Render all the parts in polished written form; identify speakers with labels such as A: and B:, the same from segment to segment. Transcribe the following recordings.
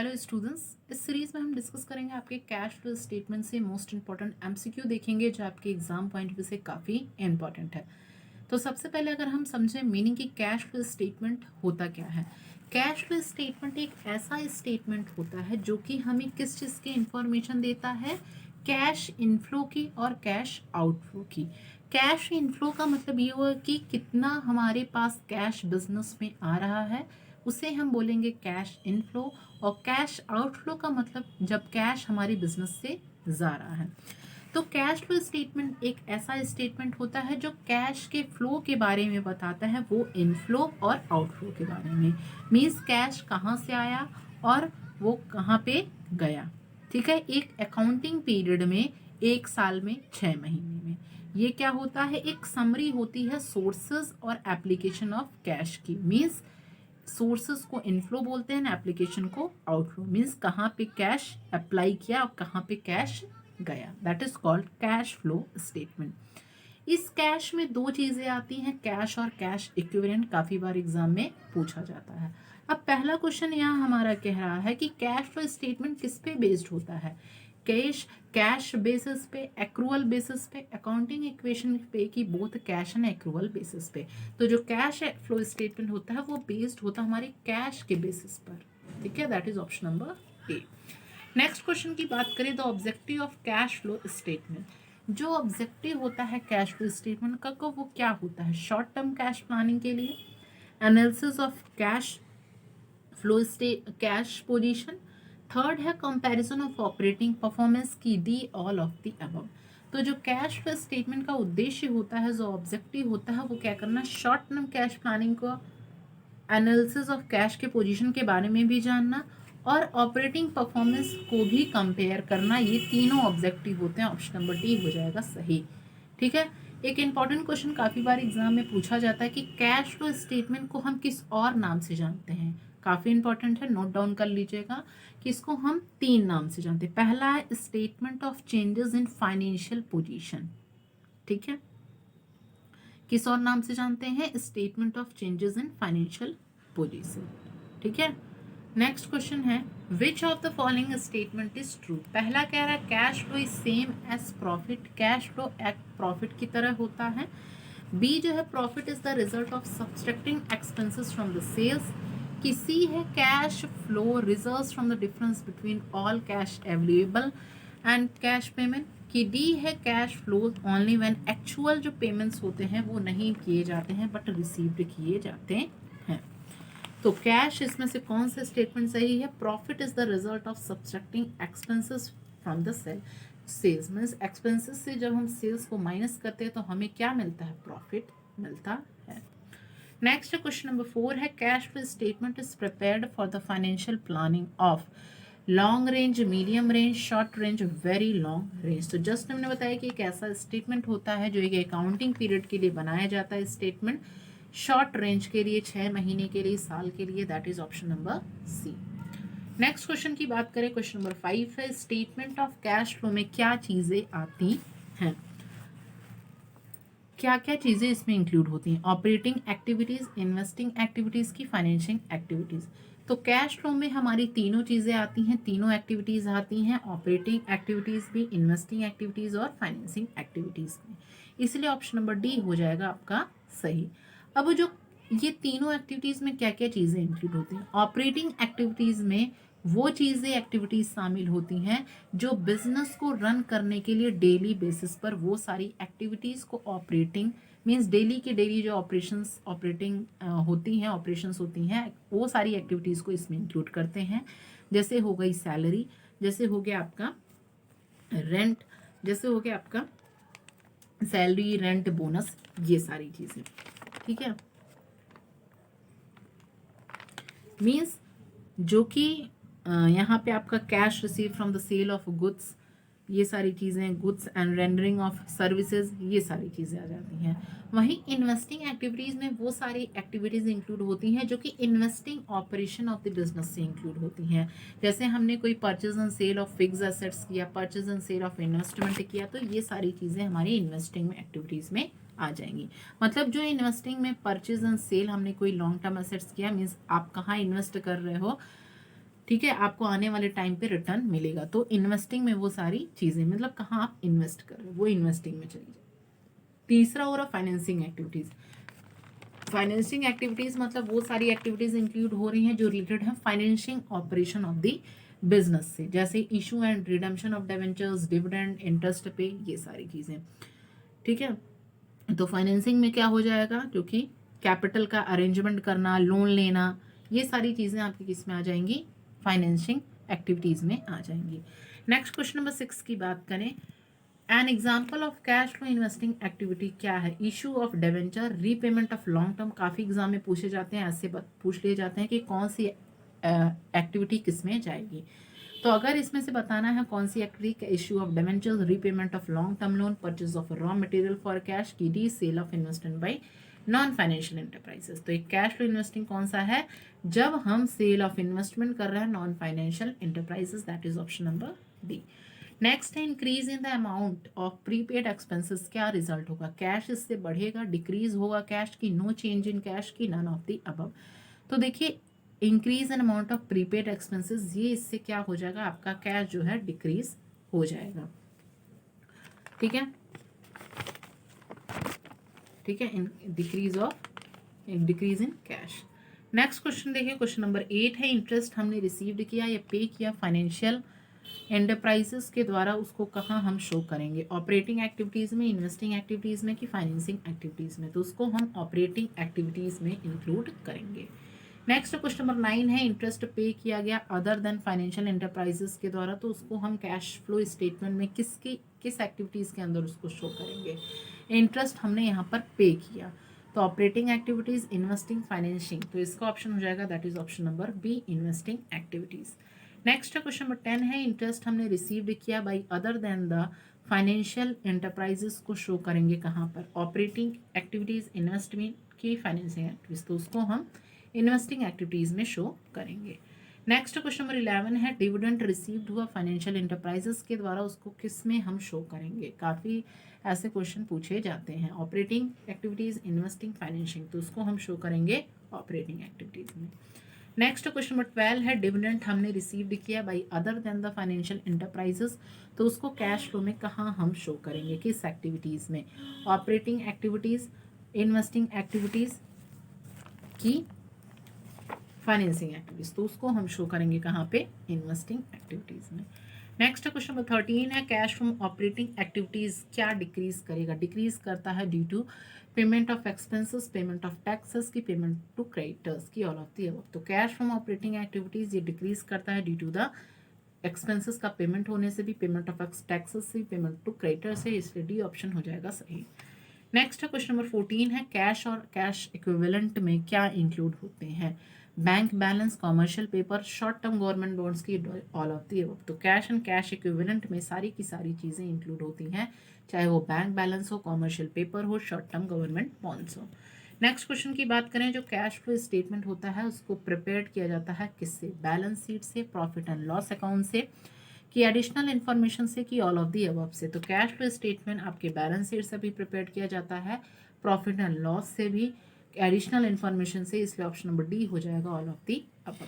A: Hello students, इस series में हम डिस्कस करेंगे आपके कैश फ्लो स्टेटमेंट से मोस्ट इंपॉर्टेंट एमसीक्यू देखेंगे जो आपके एग्जाम पॉइंट व्यू से काफ़ी इंपॉर्टेंट है। तो सबसे पहले अगर हम समझें मीनिंग की कैश फ्लो स्टेटमेंट होता क्या है। कैश फ्लो स्टेटमेंट एक ऐसा स्टेटमेंट होता है जो कि हमें किस चीज़ की इंफॉर्मेशन देता है, कैश इनफ्लो की और कैश आउटफ्लो की। कैश इनफ्लो का मतलब ये हुआ कि कितना हमारे पास कैश बिजनेस में आ रहा है, उसे हम बोलेंगे कैश इनफ्लो। और कैश आउटफ्लो का मतलब जब कैश हमारी बिजनेस से जा रहा है। तो कैश फ्लो स्टेटमेंट एक ऐसा स्टेटमेंट होता है जो कैश के फ्लो के बारे में बताता है, वो इनफ्लो और आउटफ्लो के बारे में। मीन्स कैश कहाँ से आया और वो कहाँ पे गया। ठीक है, एक अकाउंटिंग पीरियड में, एक साल में, 6 महीने में। ये क्या होता है, एक समरी होती है सोर्सेज और एप्लीकेशन ऑफ कैश की। मीन्स सोर्सेस को इनफ्लो बोलते हैं, एप्लीकेशन को आउटफ्लो। मीन्स कहाँ पे कैश अप्लाई किया और कहाँ पे कैश गया, that is called cash flow statement. इस कैश में दो चीजें आती हैं, कैश और कैश इक्विवेलेंट। काफी बार एग्जाम में पूछा जाता है। अब पहला क्वेश्चन यहाँ हमारा कह रहा है कि कैश फ्लो स्टेटमेंट किस पे बेस्ड होता है। कैश बेसिस पे, एक्रूअल बेसिस पे, अकाउंटिंग इक्वेशन पे की both cash and accrual basis पे। तो जो कैश फ्लो स्टेटमेंट होता है वो बेस्ड होता है हमारे कैश के बेसिस पर। ठीक है, that is option number A. Next question की बात करें तो objective of cash flow statement. जो ऑब्जेक्टिव होता है कैश फ्लो स्टेटमेंट का वो क्या होता है, शॉर्ट टर्म कैश प्लानिंग के लिए, analysis of cash flow cash position. Third है कंपैरिजन ऑफ ऑपरेटिंग परफॉर्मेंस की, D all of the above. तो जो कैश फ्लो स्टेटमेंट का उद्देश्य होता है, जो ऑब्जेक्टिव होता है, वो क्या करना, शॉर्ट टर्म कैश प्लानिंग को, एनालिसिस ऑफ कैश के पोजीशन के बारे में भी जानना और ऑपरेटिंग परफॉर्मेंस को भी कंपेयर करना। ये तीनों ऑब्जेक्टिव होते हैं। ऑप्शन नंबर डी हो जाएगा सही। ठीक है, एक इंपॉर्टेंट क्वेश्चन काफ़ी बार एग्जाम में पूछा जाता है कि कैश फ्लो स्टेटमेंट को हम किस और नाम से जानते हैं। काफ़ी इंपॉर्टेंट है, नोट डाउन कर लीजिएगा कि इसको हम 3 नाम से जानते हैं। पहला है statement of changes in financial position. ठीक है, किस और नाम से जानते हैं, statement of changes in financial position. ठीक है, नेक्स्ट क्वेश्चन है which of the following statement is true. पहला कह रहा है cash flow is same as profit, cash flow एक प्रॉफिट की तरह होता है। बी जो है profit is the result of subtracting expenses from the sales. कि सी है cash flow results from the difference between all cash available and cash payment. कि डी है cash flow only when actual जो payments होते हैं वो नहीं किए जाते हैं बट रिसीव्ड किए जाते हैं। तो कैश इसमें से कौन सा स्टेटमेंट सही है, profit is the result of subtracting expenses from the sales. Means expenses से जब हम सेल्स को माइनस करते हैं तो हमें क्या मिलता है, प्रॉफिट मिलता है। नेक्स्ट क्वेश्चन नंबर 4 है cash flow statement is prepared for the financial planning of long range, medium range, short range, very long range. तो जस्ट हमने बताया कि एक ऐसा स्टेटमेंट होता है जो एक अकाउंटिंग पीरियड के लिए बनाया जाता है। स्टेटमेंट शॉर्ट रेंज के लिए, 6 महीने के लिए, साल के लिए, that is option number C. Next question की बात करें, क्वेश्चन नंबर 5 है स्टेटमेंट ऑफ कैश फ्लो में क्या चीजें आती हैं, क्या क्या चीज़ें इसमें इंक्लूड होती हैं, ऑपरेटिंग एक्टिविटीज़, इन्वेस्टिंग एक्टिविटीज़ की, फाइनेंशिंग एक्टिविटीज़। तो कैश फ्लो में हमारी तीनों चीज़ें आती हैं, तीनों एक्टिविटीज़ आती हैं, ऑपरेटिंग एक्टिविटीज़ भी, इन्वेस्टिंग एक्टिविटीज़ और फाइनेंसिंग एक्टिविटीज़ में। इसलिए ऑप्शन नंबर डी हो जाएगा आपका सही। अब जो ये तीनों एक्टिविटीज़ में क्या क्या चीज़ें इंक्लूड होती हैं, ऑपरेटिंग एक्टिविटीज़ में वो चीज़ें, एक्टिविटीज़ शामिल होती हैं जो बिजनेस को रन करने के लिए डेली बेसिस पर वो सारी एक्टिविटीज़ को, ऑपरेटिंग मीन्स डेली के डेली जो ऑपरेटिंग होती हैं, ऑपरेशंस होती हैं, वो सारी एक्टिविटीज़ को इसमें इंक्लूड करते हैं। जैसे हो गई सैलरी, जैसे हो गया आपका रेंट, जैसे हो गया आपका सैलरी, रेंट, बोनस, ये सारी चीज़ें। ठीक है, मीन्स जो कि यहाँ पे आपका cash receive from the sale of goods, ये सारी चीज़ें, goods and rendering of services, ये सारी चीज़ें आ जाती हैं। वहीं इन्वेस्टिंग एक्टिविटीज़ में वो सारी एक्टिविटीज़ इंक्लूड होती हैं जो कि investing operation of the business से इंक्लूड होती हैं। जैसे हमने कोई purchase and sale of fix assets किया, purchase and sale of investment किया, तो ये सारी चीज़ें हमारी इन्वेस्टिंग में एक्टिविटीज़ में आ जाएंगी। मतलब जो इन्वेस्टिंग में परचेज एंड सेल, हमने कोई लॉन्ग टर्म एसेट्स किया, मीन्स आप कहाँ इन्वेस्ट कर रहे हो, ठीक है, आपको आने वाले टाइम पे रिटर्न मिलेगा। तो इन्वेस्टिंग में वो सारी चीज़ें, मतलब कहाँ आप इन्वेस्ट कर रहे हो वो इन्वेस्टिंग में चली जाए। तीसरा हो रहा फाइनेंसिंग एक्टिविटीज़। फाइनेंसिंग एक्टिविटीज़ मतलब वो सारी एक्टिविटीज़ इंक्लूड हो रही हैं जो रिलेटेड है financing operation of the business से, जैसे issue and redemption of debentures, dividend, interest पे, ये सारी चीज़ें। ठीक है, तो फाइनेंसिंग में क्या हो जाएगा, क्योंकि कैपिटल का अरेंजमेंट करना, लोन लेना, ये सारी चीज़ें आपकी किस में आ जाएंगी, फाइनेंसिंग एक्टिविटीज़ में आ जाएंगी। नेक्स्ट क्वेश्चन नंबर 6 की बात करें, an example of cash flow investing activity क्या है, issue of debenture, repayment of long term. काफ़ी एग्जाम में पूछे जाते हैं, ऐसे पूछ लिए जाते हैं कि कौन सी एक्टिविटी किस में जाएगी। तो अगर इसमें से बताना है कौन सी activity, issue of debentures, repayment of long term loan, purchase of raw material for cash, टीडी, sale of investment by non financial enterprises. तो एक कैश फ्लो इन्वेस्टिंग कौन सा है, जब हम सेल ऑफ इन्वेस्टमेंट कर रहे हैं non financial enterprises, that is option number D. Next है increase in the amount of prepaid expenses. क्या रिजल्ट होगा, कैश इससे बढ़ेगा, डिक्रीज होगा कैश की, नो चेंज इन कैश की, नन ऑफ द अबव। तो देखिए increase in amount of prepaid expenses, ये इससे क्या हो जाएगा, आपका कैश जो है डिक्रीज हो जाएगा। ठीक है, ठीक है, in decrease in cash. Next question देखिए, क्वेश्चन नंबर 8 है, इंटरेस्ट हमने रिसीव्ड किया या पे किया फाइनेंशियल एंटरप्राइजेस के द्वारा, उसको कहाँ हम शो करेंगे, ऑपरेटिंग एक्टिविटीज़ में, इन्वेस्टिंग एक्टिविटीज़ में कि फाइनेंसिंग एक्टिविटीज़ में। तो उसको हम ऑपरेटिंग एक्टिविटीज़ में इंक्लूड करेंगे। नेक्स्ट क्वेश्चन नंबर 9 है, इंटरेस्ट पे किया गया अदर देन फाइनेंशियल एंटरप्राइजेस के द्वारा, तो उसको हम कैश फ्लो स्टेटमेंट में किस एक्टिविटीज़ के अंदर उसको शो करेंगे। इंटरेस्ट हमने यहाँ पर पे किया, तो ऑपरेटिंग एक्टिविटीज़, इन्वेस्टिंग, फाइनेंशिंग, तो इसका ऑप्शन हो जाएगा that is option number B, investing activities. Next question number 10 है, इंटरेस्ट हमने रिसीव्ड किया by other than the financial enterprises को शो करेंगे कहाँ पर, ऑपरेटिंग एक्टिविटीज़, इन्वेस्टमेंट की, फाइनेंसिंग एक्टिविटीज़, तो उसको हम इन्वेस्टिंग एक्टिविटीज़ में शो करेंगे। नेक्स्ट क्वेश्चन नंबर 11 है, डिविडेंड रिसीव्ड हुआ फाइनेंशियल एंटरप्राइजेस के द्वारा, उसको किस में हम शो करेंगे। काफ़ी ऐसे क्वेश्चन पूछे जाते हैं, ऑपरेटिंग एक्टिविटीज़, इन्वेस्टिंग, फाइनेंशिंग, तो उसको हम शो करेंगे ऑपरेटिंग एक्टिविटीज़ में। नेक्स्ट क्वेश्चन नंबर 12 है, डिविडेंड हमने रिसीव्ड किया by other than the financial enterprises, तो उसको कैश फ्लो में कहाँ हम शो करेंगे, किस एक्टिविटीज़ में, ऑपरेटिंग एक्टिविटीज़, इन्वेस्टिंग एक्टिविटीज़ की, फाइनेंसिंग एक्टिविटीज़, तो उसको हम शो करेंगे कहाँ पे, इन्वेस्टिंग एक्टिविटीज़ में। नेक्स्ट क्वेश्चन नंबर 13 है, कैश फ्रॉम ऑपरेटिंग एक्टिविटीज़ क्या डिक्रीज करेगा, डिक्रीज करता है due to payment of expenses, payment of taxes की, पेमेंट टू क्रेडिटर्स की, ऑल ऑफ दी अबव। तो कैश फ्रॉम ऑपरेटिंग एक्टिविटीज़ ये डिक्रीज करता है ड्यू टू द एक्सपेंसेस का पेमेंट होने से भी, पेमेंट ऑफ टैक्सेस से, पेमेंट टू क्रेडिटर से, इसलिए डी ऑप्शन हो जाएगा सही। नेक्स्ट क्वेश्चन नंबर 14 है, कैश और कैश इक्विवेलेंट में क्या इंक्लूड होते हैं, bank balance, commercial paper, short term government bonds की, ऑल ऑफ दी अबव। तो कैश एंड कैश इक्विवेलेंट में सारी की सारी चीज़ें इंक्लूड होती हैं, चाहे वो बैंक बैलेंस हो, कॉमर्शियल पेपर हो, शॉर्ट टर्म गवर्नमेंट बॉन्ड्स हो। नेक्स्ट क्वेश्चन की बात करें, जो कैश फ्लो स्टेटमेंट होता है उसको प्रिपेयर किया जाता है किससे, बैलेंस शीट से, प्रॉफिट एंड लॉस अकाउंट से, कि एडिशनल इन्फॉर्मेशन से, कि ऑल ऑफ दी अबव से। तो कैश फ्लो स्टेटमेंट आपके बैलेंस शीट से भी प्रिपेयर किया जाता है, प्रॉफिट एंड लॉस से भी, एडिशनल इन्फॉर्मेशन से, इसलिए ऑप्शन नंबर डी हो जाएगा all of the above.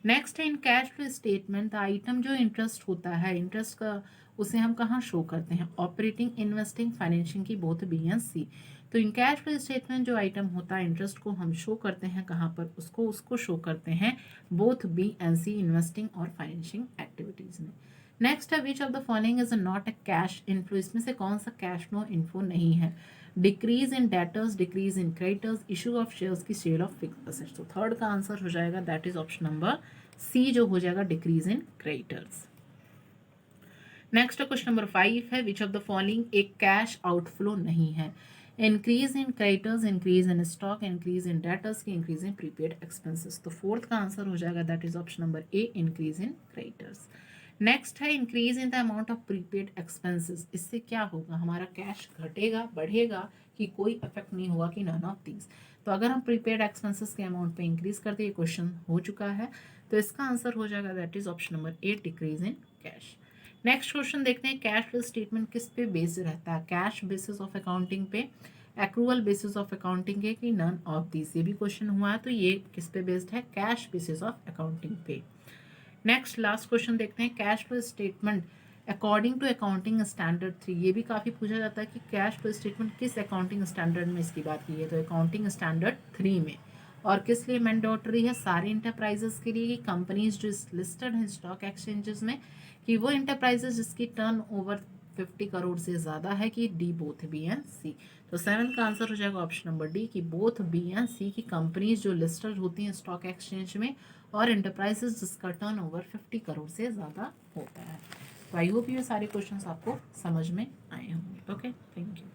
A: Next है, in cash flow statement the item जो इंटरेस्ट होता है, इंटरेस्ट का उसे हम कहाँ शो करते हैं, ऑपरेटिंग, इन्वेस्टिंग, फाइनेंशिंग की, बोथ बी एंड सी। तो इन कैश फ्लो स्टेटमेंट जो आइटम होता है इंटरेस्ट को हम शो करते हैं कहाँ पर, उसको शो करते हैं both B and C, investing और फाइनेंशिंग एक्टिविटीज़ में। नेक्स्ट है, which of the following is not a cash inflow, इसमें से कौन सा कैश फ्लो इन्फो नहीं है, decrease in debtors, decrease in creditors, issue of shares की, सेल ऑफ फिक्स्ड असेट्स। तो थर्ड का आंसर हो जाएगा that is option number C, जो हो जाएगा decrease in creditors. Next question number 5 है, विच ऑफ द फॉलोइंग एक कैश आउटफ्लो नहीं है, increase in creditors, increase in stock, increase in debtors की, इंक्रीज इन प्रीपेड एक्सपेंसेस। तो फोर्थ का आंसर हो जाएगा that is option number A, increase in creditors. Next है, increase in the amount of prepaid expenses, इससे क्या होगा, हमारा कैश घटेगा, बढ़ेगा, कि कोई इफेक्ट नहीं होगा, कि नन ऑफ दीज। तो अगर हम प्रीपेड एक्सपेंसेस के अमाउंट पे इंक्रीज करते, ये क्वेश्चन हो चुका है, तो इसका आंसर हो जाएगा that is option number A, decrease in cash. Next question देखते हैं, कैश फ्लो स्टेटमेंट किस पे बेस्ड रहता है, कैश बेसिस ऑफ अकाउंटिंग पे, एक्रूअल बेसिस ऑफ अकाउंटिंग के, कि नन ऑफ दिस। ये भी क्वेश्चन हुआ है, तो ये किस पे बेस्ड है, कैश बेसिस ऑफ अकाउंटिंग पे। नेक्स्ट लास्ट क्वेश्चन देखते हैं, cash flow statement according to accounting standard 3। ये भी काफ़ी पूछा जाता है कि कैश फ्लो स्टेटमेंट किस अकाउंटिंग स्टैंडर्ड में इसकी बात की है, तो अकाउंटिंग स्टैंडर्ड 3 में। और किस लिए मैंडेटरी है, सारी इंटरप्राइजेस के लिए, कंपनीज जो लिस्टेड हैं स्टॉक एक्सचेंजेस में, कि वो इंटरप्राइजेस जिसकी टर्न ओवर 50 करोड़ से ज़्यादा है, कि डी बोथ बी एंड सी। तो 7 का आंसर हो जाएगा ऑप्शन नंबर डी, कि बोथ बी एंड सी की कंपनीज जो लिस्टेड होती हैं स्टॉक एक्सचेंज में, और इंटरप्राइजेस जिसका टर्न ओवर 50 करोड़ से ज़्यादा होता है। तो आई होप ये सारे क्वेश्चंस आपको समझ में आए होंगे। Okay, thank you.